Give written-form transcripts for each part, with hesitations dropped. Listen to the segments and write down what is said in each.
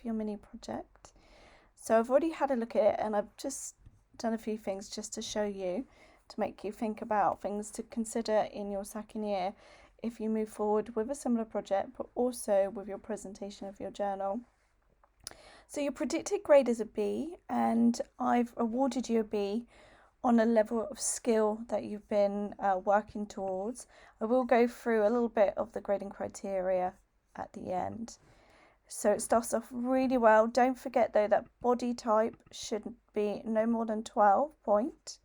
for your mini project. So I've already had a look at it, and I've just done a few things just to show you, to make you think about things to consider in your second year if you move forward with a similar project, but also with your presentation of your journal. So your predicted grade is a B, and I've awarded you a B on a level of skill that you've been working towards. I will go through a little bit of the grading criteria at the end. So it starts off really well. Don't forget though that body type should be no more than 12 point.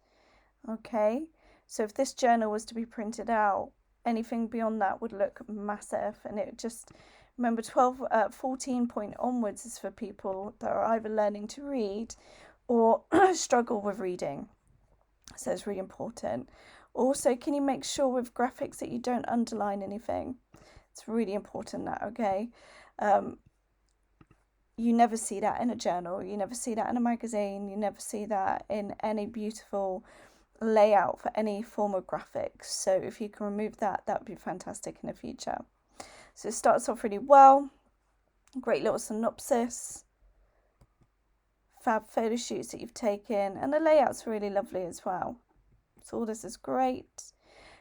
Okay, so if this journal was to be printed out, anything beyond that would look massive, and it just, remember 14 point onwards is for people that are either learning to read or struggle with reading. So it's really important. Also, can you make sure with graphics that you don't underline anything? It's really important that, okay? You never see that in a journal, you never see that in a magazine, you never see that in any beautiful layout for any form of graphics. So if you can remove that, that would be fantastic in the future. So it starts off really well. Great little synopsis, fab photo shoots that you've taken, and the layout's really lovely as well. So all this is great.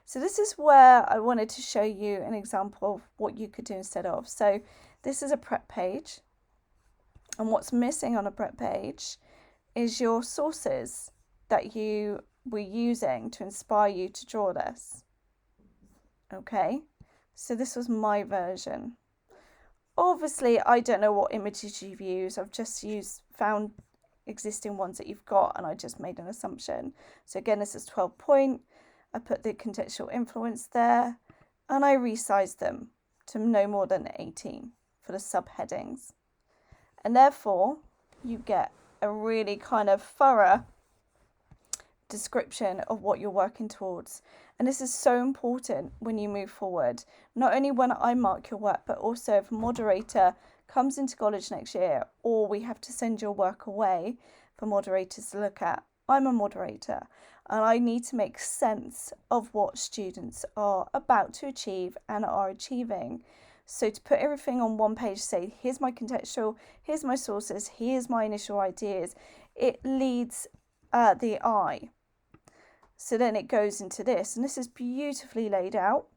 So this is where I wanted to show you an example of what you could do instead of. So this is a prep page, and what's missing on a prep page is your sources that you were using to inspire you to draw this. Okay, so this was my version. Obviously, I don't know what images you've used. I've just found existing ones that you've got, and I just made an assumption. So again, this is 12 point. I put the contextual influence there, and I resized them to no more than 18 for the subheadings. And therefore, you get a really kind of thorough description of what you're working towards. And this is so important when you move forward. Not only when I mark your work, but also if a moderator comes into college next year, or we have to send your work away for moderators to look at. I'm a moderator, and I need to make sense of what students are about to achieve and are achieving. So to put everything on one page, say, here's my contextual, here's my sources, here's my initial ideas, it leads the eye. So then it goes into this, and this is beautifully laid out.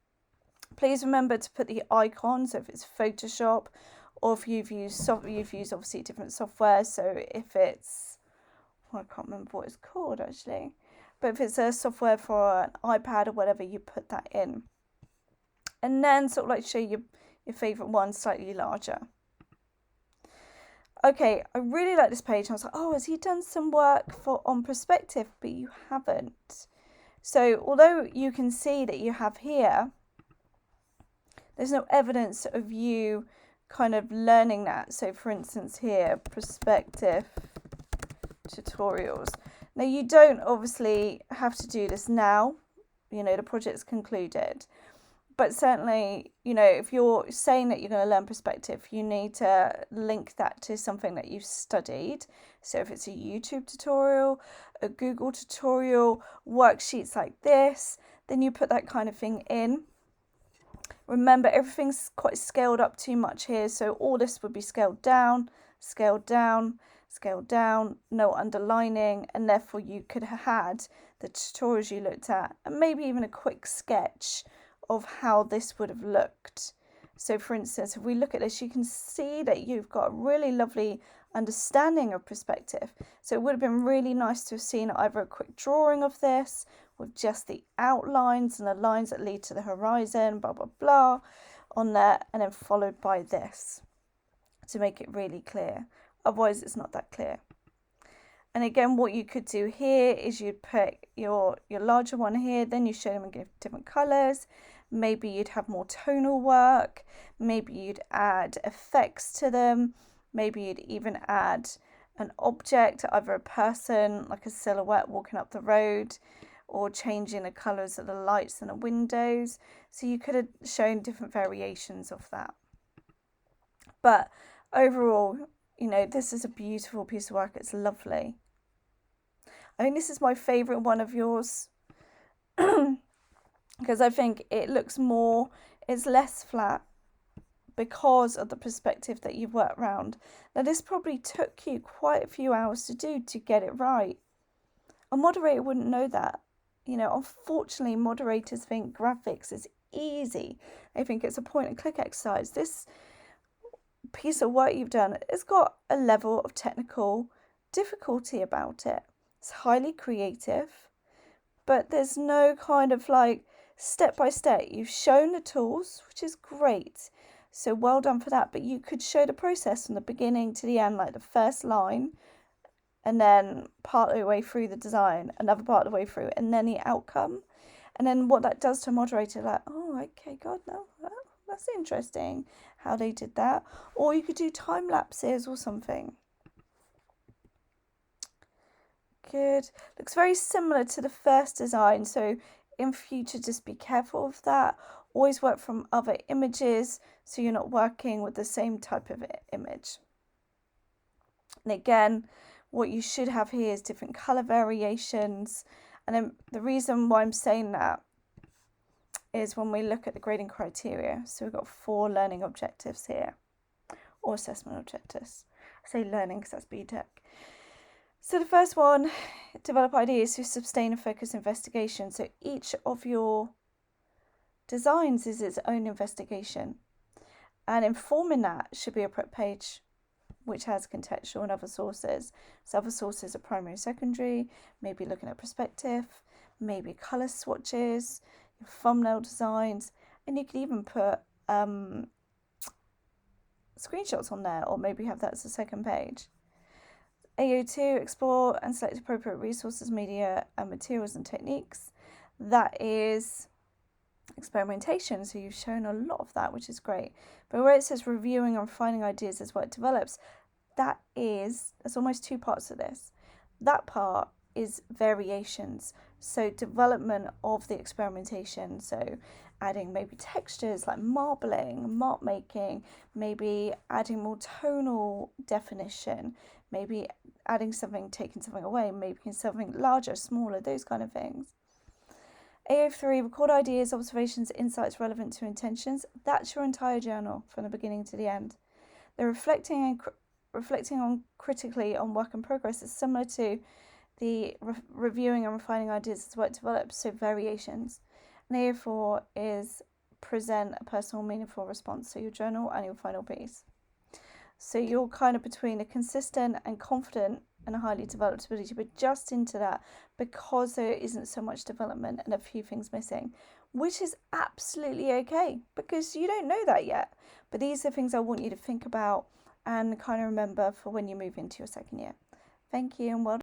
Please remember to put the icons, so if it's Photoshop, or if you've used obviously different software. So if it's, I can't remember what it's called actually, but if it's a software for an iPad or whatever, you put that in. And then sort of like show your favourite one slightly larger. Okay, I really like this page. I was like, oh, has he done some work on perspective? But you haven't. So although you can see that you have here, there's no evidence of you kind of learning that. So for instance here, perspective tutorials. Now you don't obviously have to do this now, you know, the project's concluded. But certainly, you know, if you're saying that you're going to learn perspective, you need to link that to something that you've studied. So if it's a YouTube tutorial, a Google tutorial, worksheets like this, then you put that kind of thing in. Remember, everything's quite scaled up too much here. So all this would be scaled down, scaled down, scaled down, no underlining. And therefore you could have had the tutorials you looked at, and maybe even a quick sketch of how this would have looked. So for instance, if we look at this, you can see that you've got a really lovely understanding of perspective. So it would have been really nice to have seen either a quick drawing of this with just the outlines and the lines that lead to the horizon, blah, blah, blah, on there, and then followed by this to make it really clear. Otherwise, it's not that clear. And again, what you could do here is you'd put your larger one here, then you show them in different colours. Maybe you'd have more tonal work. Maybe you'd add effects to them. Maybe you'd even add an object, either a person, like a silhouette walking up the road, or changing the colours of the lights and the windows. So you could have shown different variations of that. But overall, you know, this is a beautiful piece of work. It's lovely. I think this is my favourite one of yours because I think it looks more, it's less flat, because of the perspective that you've worked around. Now this probably took you quite a few hours to do to get it right. A moderator wouldn't know that. You know, unfortunately, moderators think graphics is easy. They think it's a point and click exercise. This piece of work you've done has got a level of technical difficulty about it. It's highly creative, but there's no kind of like step by step. You've shown the tools, which is great. So well done for that. But you could show the process from the beginning to the end, like the first line, and then part of the way through the design, another part of the way through, and then the outcome. And then what that does to a moderator, like, oh, okay, God, no, that's interesting how they did that. Or you could do time lapses or something. Good. Looks very similar to the first design, so in future just be careful of that. Always work from other images so you're not working with the same type of image. And again, what you should have here is different color variations. And then the reason why I'm saying that is when we look at the grading criteria. So we've got 4 learning objectives here, or assessment objectives. I say learning because that's BTEC. So the first one, develop ideas to sustain and focus investigation. So each of your designs is its own investigation. And informing that should be a prep page which has contextual and other sources. So other sources are primary and secondary, maybe looking at perspective, maybe colour swatches, your thumbnail designs, and you could even put screenshots on there, or maybe have that as a second page. AO2, explore and select appropriate resources, media and materials and techniques. That is experimentation, so you've shown a lot of that, which is great. But where it says reviewing and refining ideas as what it develops, there's almost 2 parts of this. That part is variations, so development of the experimentation, so adding maybe textures like marbling, mark making, maybe adding more tonal definition, maybe adding something, taking something away, making something larger, smaller, those kind of things. AO3, record ideas, observations, insights relevant to intentions. That's your entire journal from the beginning to the end. The reflecting on critically on work in progress is similar to the reviewing and refining ideas as what develops, so variations. And AO4 is present a personal, meaningful response, so your journal and your final piece. So you're kind of between a consistent and confident and a highly developed ability, but just into that because there isn't so much development and a few things missing, which is absolutely okay because you don't know that yet. But these are things I want you to think about and kind of remember for when you move into your second year. Thank you and well done.